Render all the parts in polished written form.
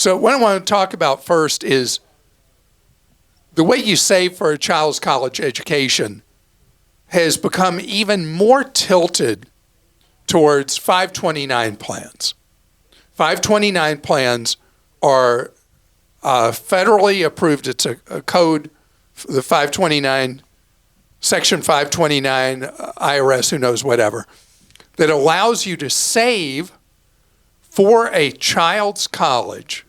So what I want to talk about first is the way you save for a child's college education has become even more tilted towards 529 plans. 529 plans are federally approved. It's a code, the 529, Section 529, IRS, who knows, whatever, that allows you to save for a child's college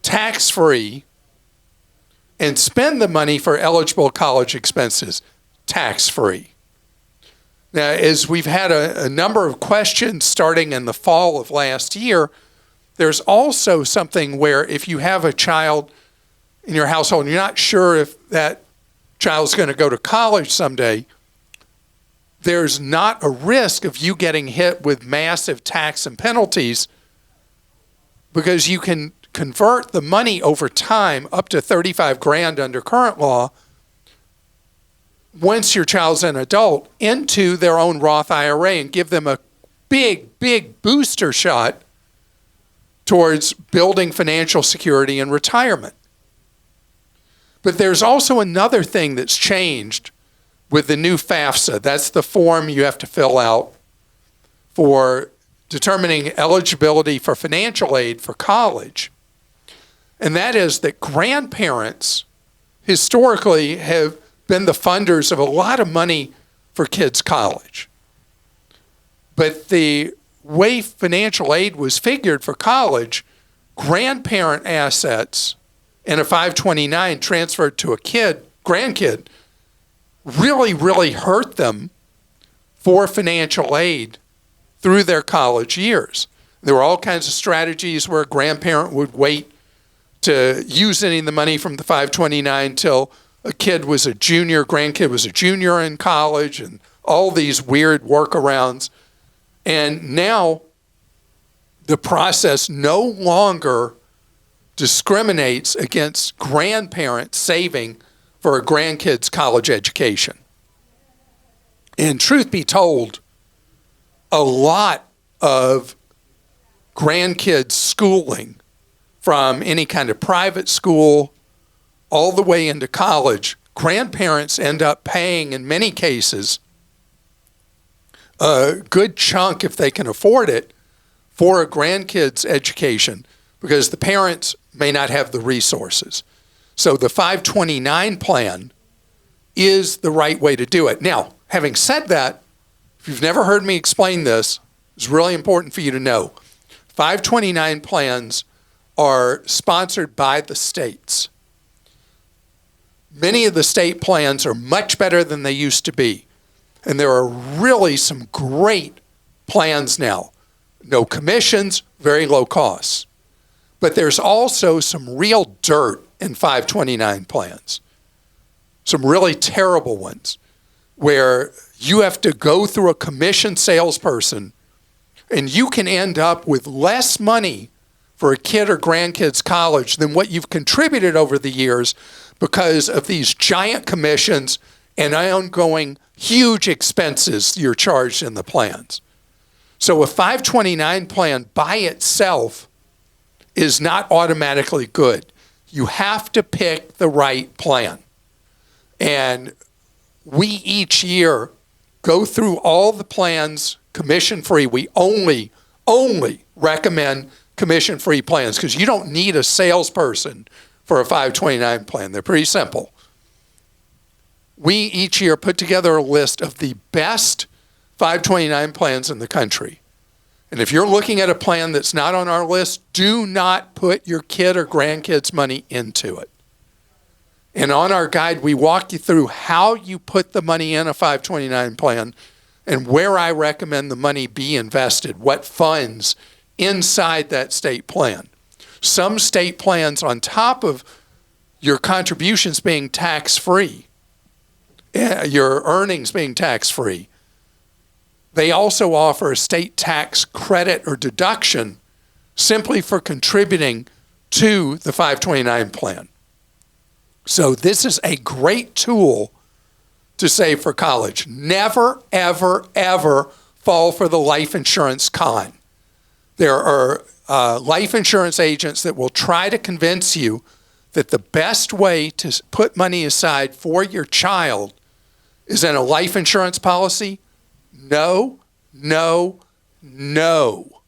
tax-free and spend the money for eligible college expenses tax-free. Now, as we've had a number of questions starting in the fall of last year, there's also something where if you have a child in your household and you're not sure if that child's going to go to college someday, there's not a risk of you getting hit with massive tax and penalties because you can convert the money over time up to $35,000 under current law once your child's an adult into their own Roth IRA and give them a big booster shot towards building financial security in retirement. But there's also another thing that's changed with the new FAFSA. That's the form you have to fill out for determining eligibility for financial aid for college. And that is that grandparents historically have been the funders of a lot of money for kids' college. But the way financial aid was figured for college, grandparent assets in a 529 transferred to a grandkid, really hurt them for financial aid through their college years. There were all kinds of strategies where a grandparent would wait to use any of the money from the 529 till a kid was a junior, grandkid was a junior in college, and all these weird workarounds. And now the process no longer discriminates against grandparents saving for a grandkid's college education. And truth be told, a lot of grandkids' schooling from any kind of private school all the way into college, grandparents end up paying, in many cases, a good chunk, if they can afford it, for a grandkid's education because the parents may not have the resources. So the 529 plan is the right way to do it. Now, having said that, if you've never heard me explain this, it's really important for you to know. 529 plans are sponsored by the states. Many of the state plans are much better than they used to be. And there are really some great plans now. No commissions, very low costs. But there's also some real dirt in 529 plans. Some really terrible ones where you have to go through a commissioned salesperson and you can end up with less money for a kid or grandkid's college than what you've contributed over the years because of these giant commissions and ongoing huge expenses you're charged in the plans. So a 529 plan by itself is not automatically good. You have to pick the right plan. And we each year go through all the plans commission-free. We only recommend commission-free plans because you don't need a salesperson for a 529 plan. They're pretty simple. We each year put together a list of the best 529 plans in the country. And if you're looking at a plan that's not on our list, do not put your kid or grandkid's money into it. And on our guide, we walk you through how you put the money in a 529 plan and where I recommend the money be invested, what funds inside that state plan. Some state plans, on top of your contributions being tax-free, your earnings being tax-free, they also offer a state tax credit or deduction simply for contributing to the 529 plan. So this is a great tool to save for college. Never, ever, ever fall for the life insurance con. There are life insurance agents that will try to convince you that the best way to put money aside for your child is in a life insurance policy. No, no, no.